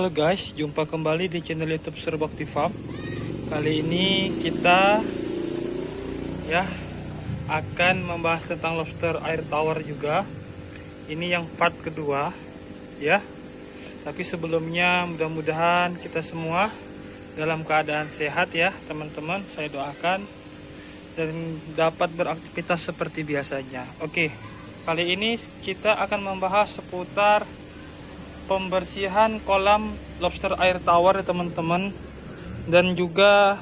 Halo guys, jumpa kembali di channel YouTube Surbakti Farm. Kali ini kita akan membahas tentang lobster air tawar juga. Ini yang part kedua ya. Tapi sebelumnya mudah-mudahan kita semua dalam keadaan sehat ya teman-teman. Saya doakan dan dapat beraktivitas seperti biasanya. Oke, kali ini kita akan membahas seputar pembersihan kolam lobster air tawar ya teman-teman, dan juga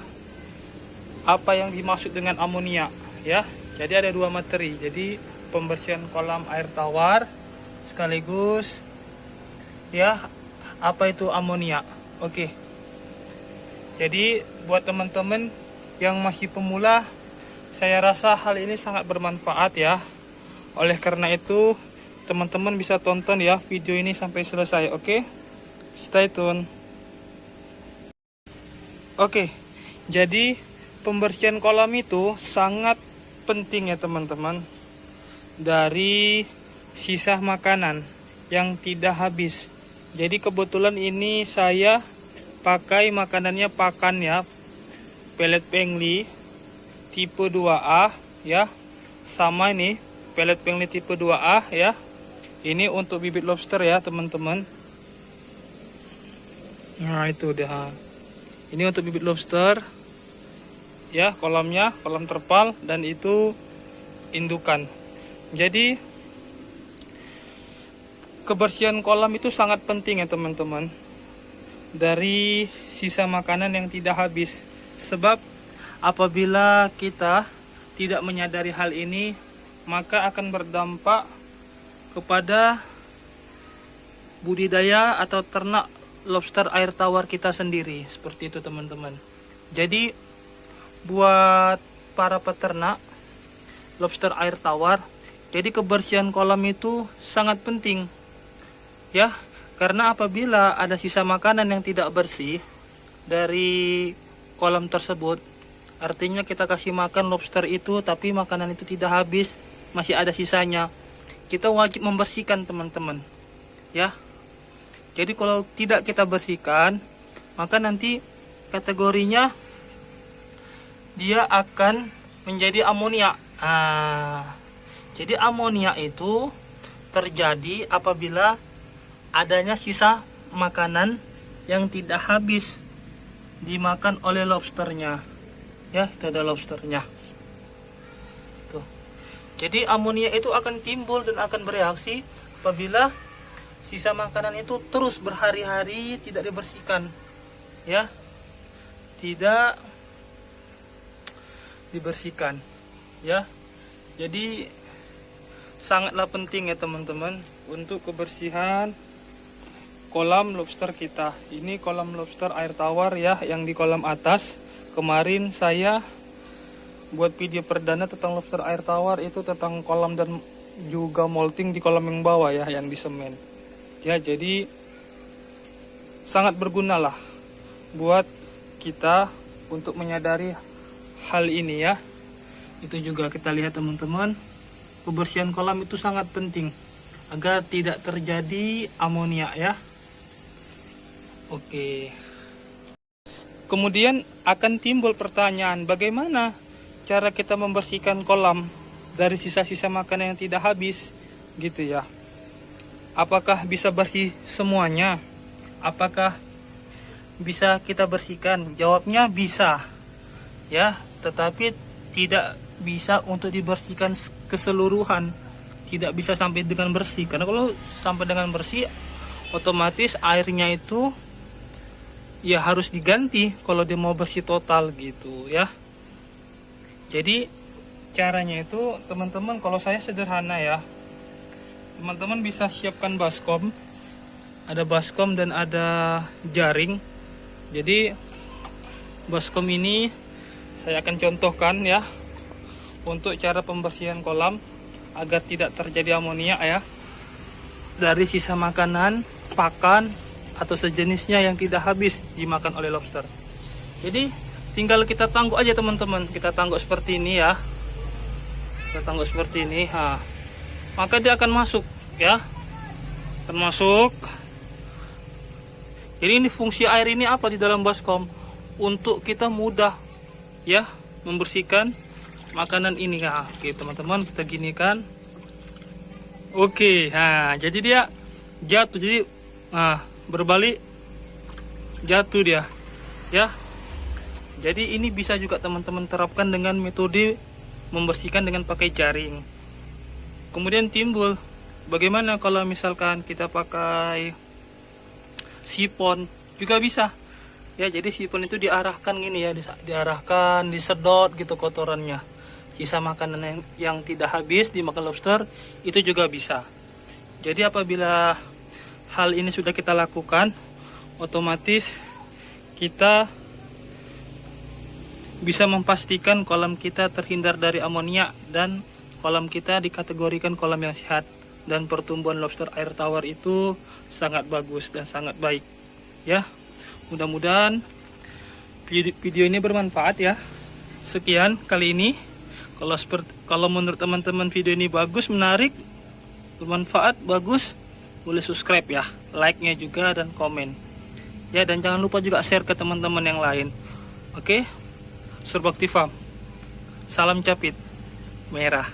apa yang dimaksud dengan amonia ya. Jadi ada dua materi, jadi pembersihan kolam air tawar sekaligus ya apa itu amonia. Oke, jadi buat teman-teman yang masih pemula, saya rasa hal ini sangat bermanfaat ya. Oleh karena itu teman-teman bisa tonton ya video ini sampai selesai. Oke, stay tune. Oke, jadi pembersihan kolam itu sangat penting ya teman-teman. Dari sisa makanan yang tidak habis. Jadi kebetulan ini saya pakai makanannya pakan ya, pelet pengli tipe 2A ya. Sama ini pelet pengli tipe 2A ya. Ini untuk bibit lobster ya teman-teman. Nah itu dia. Ini untuk bibit lobster ya, kolamnya kolam terpal, dan itu indukan. Jadi kebersihan kolam itu sangat penting ya teman-teman. Dari sisa makanan yang tidak habis. Sebab apabila kita tidak menyadari hal ini, maka akan berdampak kepada budidaya atau ternak lobster air tawar kita sendiri. Seperti itu teman-teman. Jadi buat para peternak lobster air tawar, jadi kebersihan kolam itu sangat penting ya. Karena apabila ada sisa makanan yang tidak bersih dari kolam tersebut, artinya kita kasih makan lobster itu tapi makanan itu tidak habis, masih ada sisanya, kita wajib membersihkan teman-teman ya. Jadi kalau tidak kita bersihkan, maka nanti kategorinya dia akan menjadi amonia. Jadi amonia itu terjadi apabila adanya sisa makanan yang tidak habis dimakan oleh lobsternya ya. Itu ada lobsternya tuh. Jadi amonia itu akan timbul dan akan bereaksi apabila sisa makanan itu terus berhari-hari tidak dibersihkan ya, tidak dibersihkan ya. Jadi sangatlah penting ya teman-teman untuk kebersihan kolam lobster kita. Ini kolam lobster air tawar ya, yang di kolam atas. Kemarin saya buat video perdana tentang lobster air tawar, itu tentang kolam dan juga molting di kolam yang bawah ya, yang di semen ya. Jadi sangat berguna lah buat kita untuk menyadari hal ini ya. Itu juga kita lihat teman-teman, kebersihan kolam itu sangat penting agar tidak terjadi amonia ya. Oke, kemudian akan timbul pertanyaan, bagaimana cara kita membersihkan kolam dari sisa-sisa makanan yang tidak habis gitu ya. Apakah bisa bersih semuanya? Apakah bisa kita bersihkan? Jawabnya bisa ya, tetapi tidak bisa untuk dibersihkan keseluruhan. Tidak bisa sampai dengan bersih, karena kalau sampai dengan bersih otomatis airnya itu ya harus diganti kalau dia mau bersih total gitu ya. Jadi caranya itu teman-teman, kalau saya sederhana ya. Teman-teman bisa siapkan baskom. Ada baskom dan ada jaring. Jadi baskom ini saya akan contohkan ya untuk cara pembersihan kolam agar tidak terjadi amonia ya dari sisa makanan, pakan atau sejenisnya yang tidak habis dimakan oleh lobster. Jadi tinggal kita tangguk aja teman-teman. Kita tangguk seperti ini ya. Kita tangguk seperti ini. Maka dia akan masuk ya. Termasuk Jadi ini fungsi air ini apa di dalam baskom? Untuk kita mudah ya membersihkan makanan ini. Nah, oke teman-teman, kita ginikan. Oke, nah jadi dia jatuh, jadi berbalik jatuh dia ya. Jadi ini bisa juga teman-teman terapkan dengan metode membersihkan dengan pakai jaring. Kemudian timbul, bagaimana kalau misalkan kita pakai sipon juga bisa ya. Jadi sipon itu diarahkan gini ya, diarahkan, disedot gitu kotorannya, sisa makanan yang tidak habis dimakan lobster itu juga bisa. Jadi apabila hal ini sudah kita lakukan, otomatis kita bisa memastikan kolam kita terhindar dari amonia dan kolam kita dikategorikan kolam yang sehat, dan pertumbuhan lobster air tawar itu sangat bagus dan sangat baik ya. Mudah-mudahan video ini bermanfaat ya. Sekian kali ini. Kalau menurut teman-teman video ini bagus, menarik, bermanfaat, bagus, boleh subscribe ya, like-nya juga dan komen ya, dan jangan lupa juga share ke teman-teman yang lain. Oke, Surbakti Farm, salam capit merah.